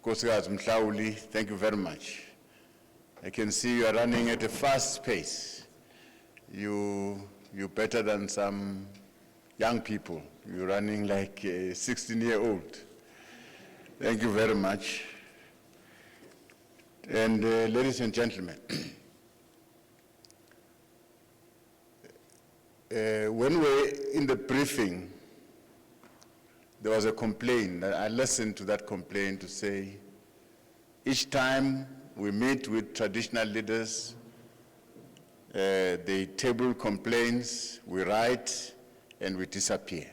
Nkosikazi Mhlawuli, thank you very much. I can see you are running at a fast pace. You're better than some young people. You're running like a 16-year-old. Thank you very much. And ladies and gentlemen, when we were in the briefing, there was a complaint. I listened to that complaint to say, each time we meet with traditional leaders, they table complaints, we write, and we disappear.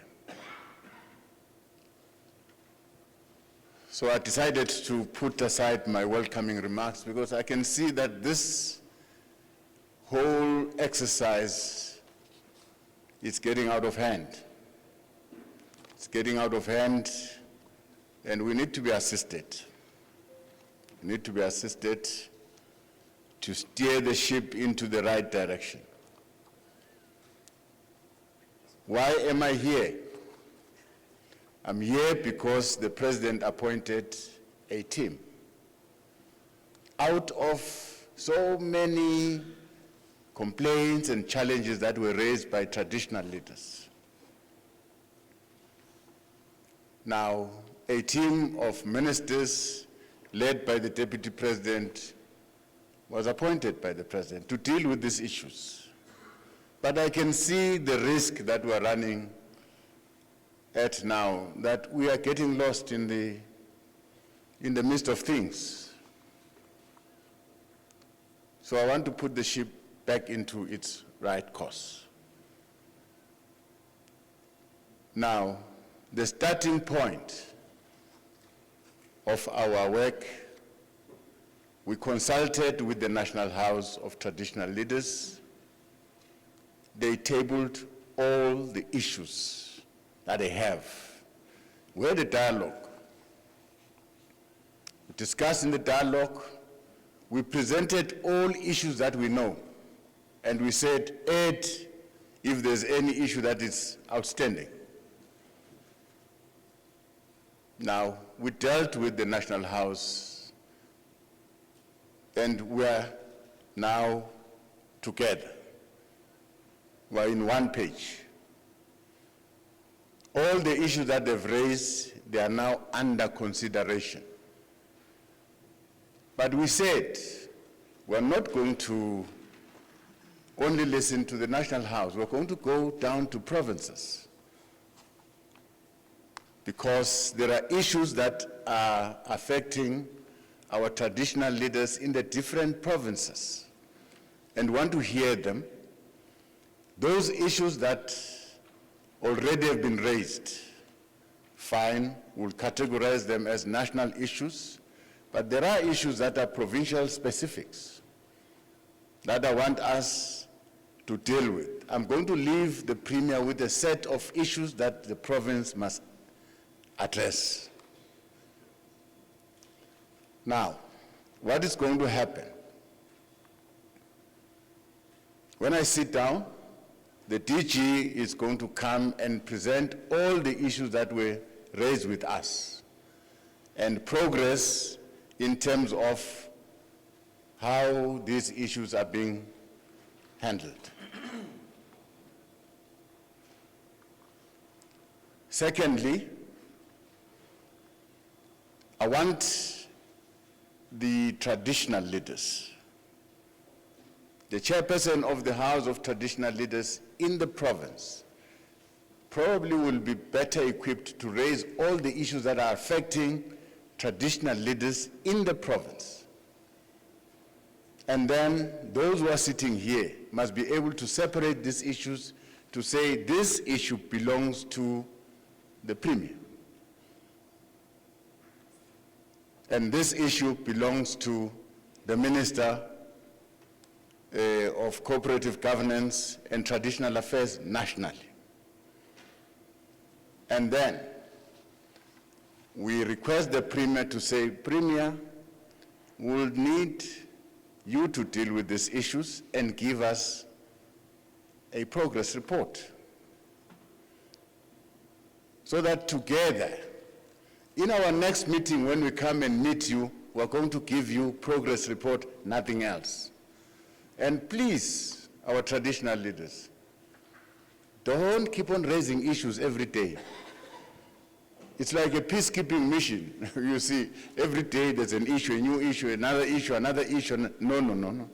So I decided to put aside my welcoming remarks because I can see that this whole exercise is getting out of hand. It's getting out of hand, and we need to be assisted. We need to be assisted to steer the ship into the right direction. Why am I here? I'm here because the President appointed a team. Out of so many complaints and challenges that were raised by traditional leaders, now a team of ministers led by the Deputy President was appointed by the President to deal with these issues. But I can see the risk that we're running at now, that we are getting lost in the midst of things. So I want to put the ship back into its right course. Now, the starting point of our work, we consulted with the National House of Traditional Leaders. They tabled all the issues that they have. We had a dialogue. We discussed in the dialogue. We presented all issues that we know. And we said, add if there's any issue that is outstanding. Now, we dealt with the National House, and we're now together. We're in one page. All the issues that they've raised, they are now under consideration. But we said, we're not going to only listen to the National House. We're going to go down to provinces, because there are issues that are affecting our traditional leaders in the different provinces, and want to hear them. Those issues that already have been raised, fine, we'll categorize them as national issues, but there are issues that are provincial specifics that I want us to deal with. I'm going to leave the Premier with a set of issues that the province must address. Now, what is going to happen? When I sit down, the DG is going to come and present all the issues that were raised with us and progress in terms of how these issues are being handled. Secondly, I want the traditional leaders, the chairperson of the House of Traditional Leaders in the province, probably will be better equipped to raise all the issues that are affecting traditional leaders in the province. And then those who are sitting here must be able to separate these issues to say this issue belongs to the Premier, and this issue belongs to the Minister of Cooperative Governance and Traditional Affairs nationally. And then we request the Premier to say, Premier, we'll need you to deal with these issues and give us a progress report, so that together, In our next meeting, when we come and meet you, we're going to give you progress report, nothing else. And please, our traditional leaders, don't keep on raising issues every day. It's like a peacekeeping mission. You see, every day there's an issue, a new issue, another issue, another issue. No, no, no, no.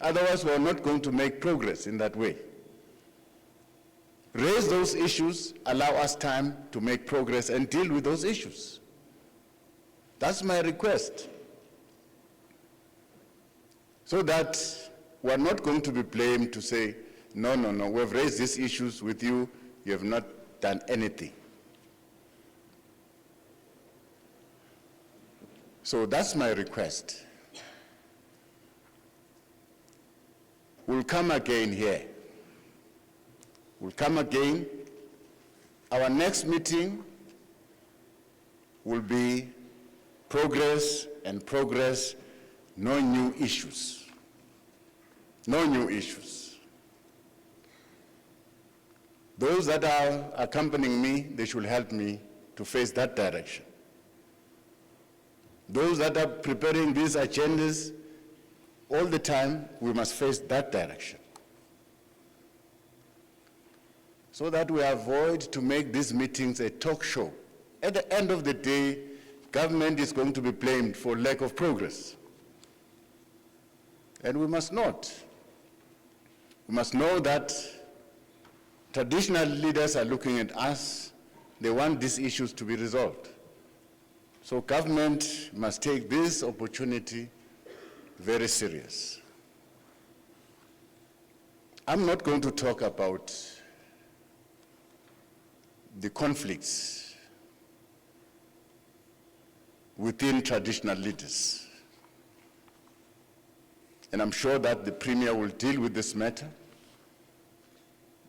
Otherwise, we're not going to make progress in that way. Raise those issues, allow us time to make progress and deal with those issues. That's my request. So that we're not going to be blamed to say, no, no, no, we've raised these issues with you, you have not done anything. So that's my request. We'll come again here. We'll come again. Our next meeting will be progress and progress, no new issues. No new issues. Those that are accompanying me, they should help me to face that direction. Those that are preparing these agendas, all the time, we must face that direction. So that we avoid to make these meetings a talk show. At the end of the day, government is going to be blamed for lack of progress. And we must not. We must know that traditional leaders are looking at us. They want these issues to be resolved. So government must take this opportunity very serious. I'm not going to talk about the conflicts within traditional leaders. And I'm sure that the Premier will deal with this matter.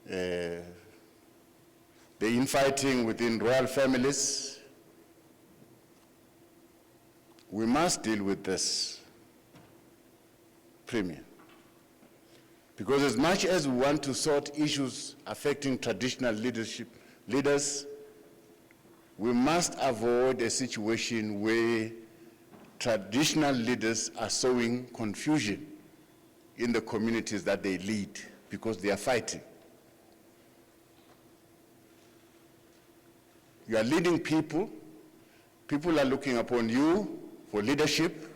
The infighting within royal families, we must deal with this, Premier. Because as much as we want to sort issues affecting traditional leaders, we must avoid a situation where traditional leaders are sowing confusion in the communities that they lead because they are fighting. You are leading people, people are looking upon you for leadership,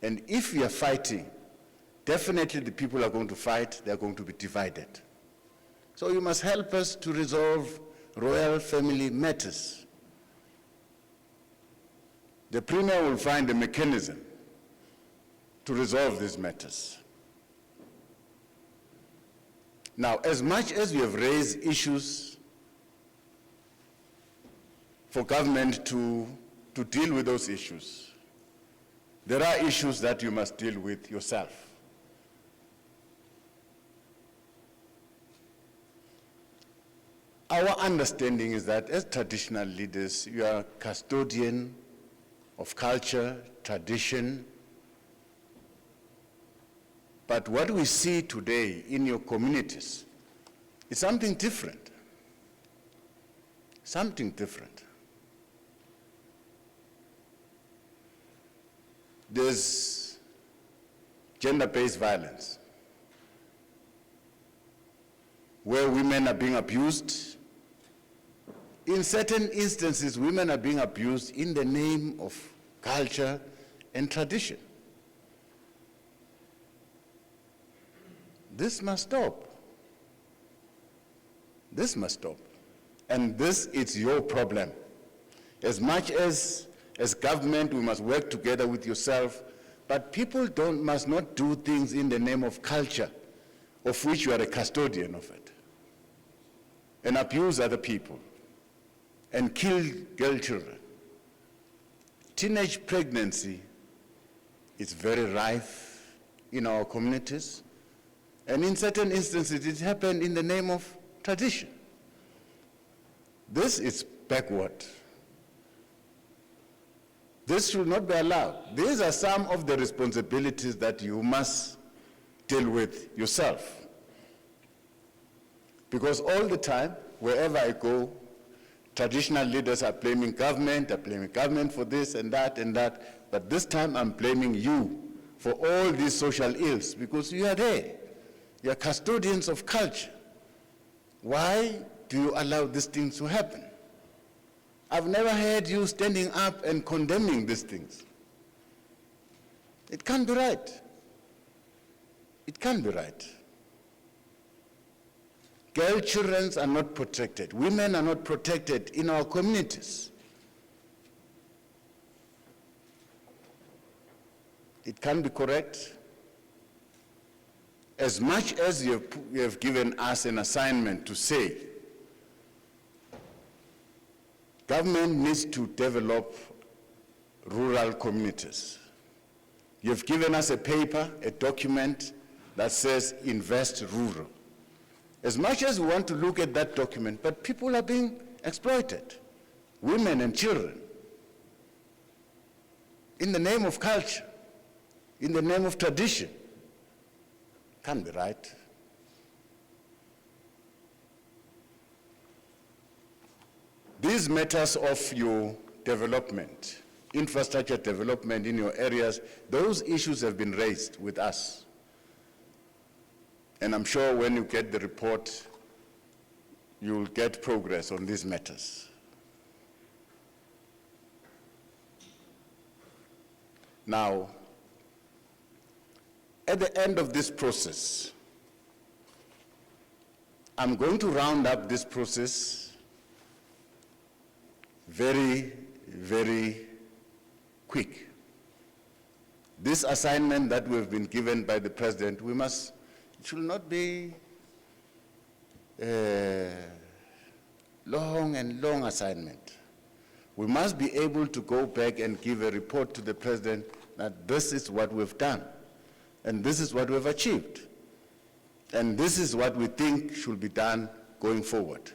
and if you are fighting, definitely the people are going to fight, they are going to be divided. So you must help us to resolve royal family matters. The Premier will find a mechanism to resolve these matters. Now, as much as we have raised issues for government to deal with those issues, there are issues that you must deal with yourself. Our understanding is that as traditional leaders, you are custodian of culture, tradition. But what we see today in your communities is something different. Something different. There's gender-based violence, where women are being abused. In certain instances, women are being abused in the name of culture and tradition. This must stop. This must stop. And this is your problem. As much as government, we must work together with yourself, but people must not do things in the name of culture, of which you are a custodian of it, and abuse other people, and kill girl children. Teenage pregnancy is very rife in our communities, and in certain instances it happened in the name of tradition. This is backward. This should not be allowed. These are some of the responsibilities that you must deal with yourself. Because all the time, wherever I go, traditional leaders are blaming government for this and that, but this time I'm blaming you for all these social ills because you are there. You are custodians of culture. Why do you allow these things to happen? I've never heard you standing up and condemning these things. It can't be right. It can't be right. Girl children are not protected. Women are not protected in our communities. It can be correct. As much as you have given us an assignment to say, government needs to develop rural communities. You've given us a paper, a document that says invest rural. As much as we want to look at that document, but people are being exploited, women and children, in the name of culture, in the name of tradition. Can't be right. These matters of your development, infrastructure development in your areas, those issues have been raised with us. And I'm sure when you get the report, you'll get progress on these matters. Now, at the end of this process, I'm going to round up this process very, very quick. This assignment that we've been given by the President, it should not be a long assignment. We must be able to go back and give a report to the President that this is what we've done, and this is what we've achieved, and this is what we think should be done going forward.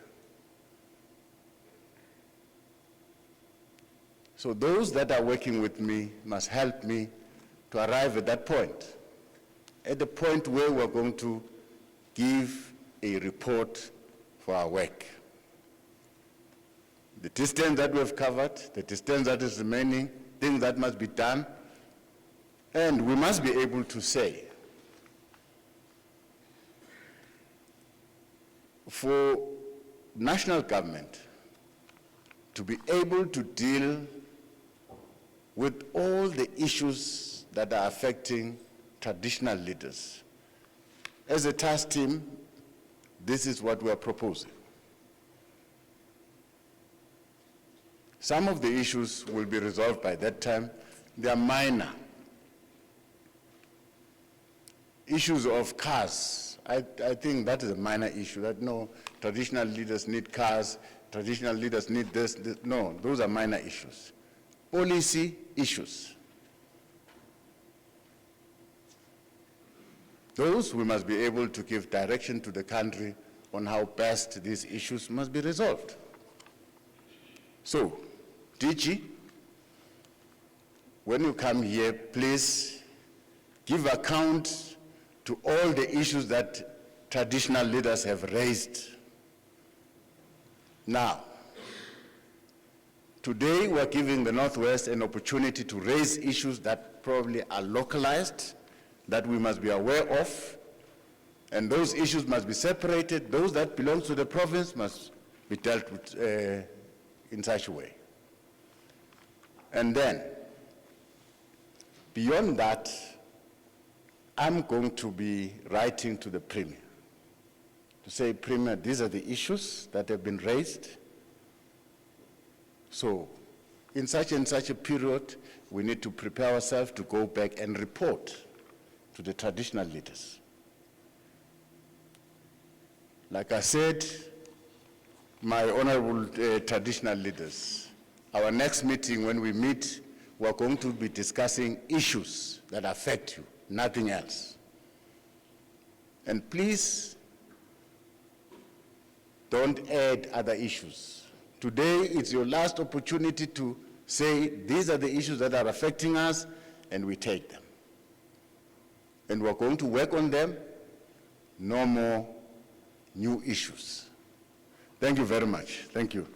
So those that are working with me must help me to arrive at that point, at the point where we're going to give a report for our work. The distance that we've covered, the distance that is remaining, things that must be done, and we must be able to say, for national government to be able to deal with all the issues that are affecting traditional leaders. As a task team, this is what we are proposing. Some of the issues will be resolved by that time. They are minor. Issues of cars, I think that is a minor issue, that no, traditional leaders need cars, traditional leaders need this. No, those are minor issues. Policy issues. Those we must be able to give direction to the country on how best these issues must be resolved. So, DG, when you come here, please give account to all the issues that traditional leaders have raised. Now, today we're giving the Northwest an opportunity to raise issues that probably are localized, that we must be aware of, and those issues must be separated. Those that belong to the province must be dealt with in such a way. And then, beyond that, I'm going to be writing to the Premier to say, Premier, these are the issues that have been raised. So, in such and such a period, we need to prepare ourselves to go back and report to the traditional leaders. Like I said, my honorable traditional leaders, our next meeting, when we meet, we're going to be discussing issues that affect you, nothing else. And please, don't add other issues. Today, it's your last opportunity to say, these are the issues that are affecting us, and we take them. And we're going to work on them, no more new issues. Thank you very much. Thank you.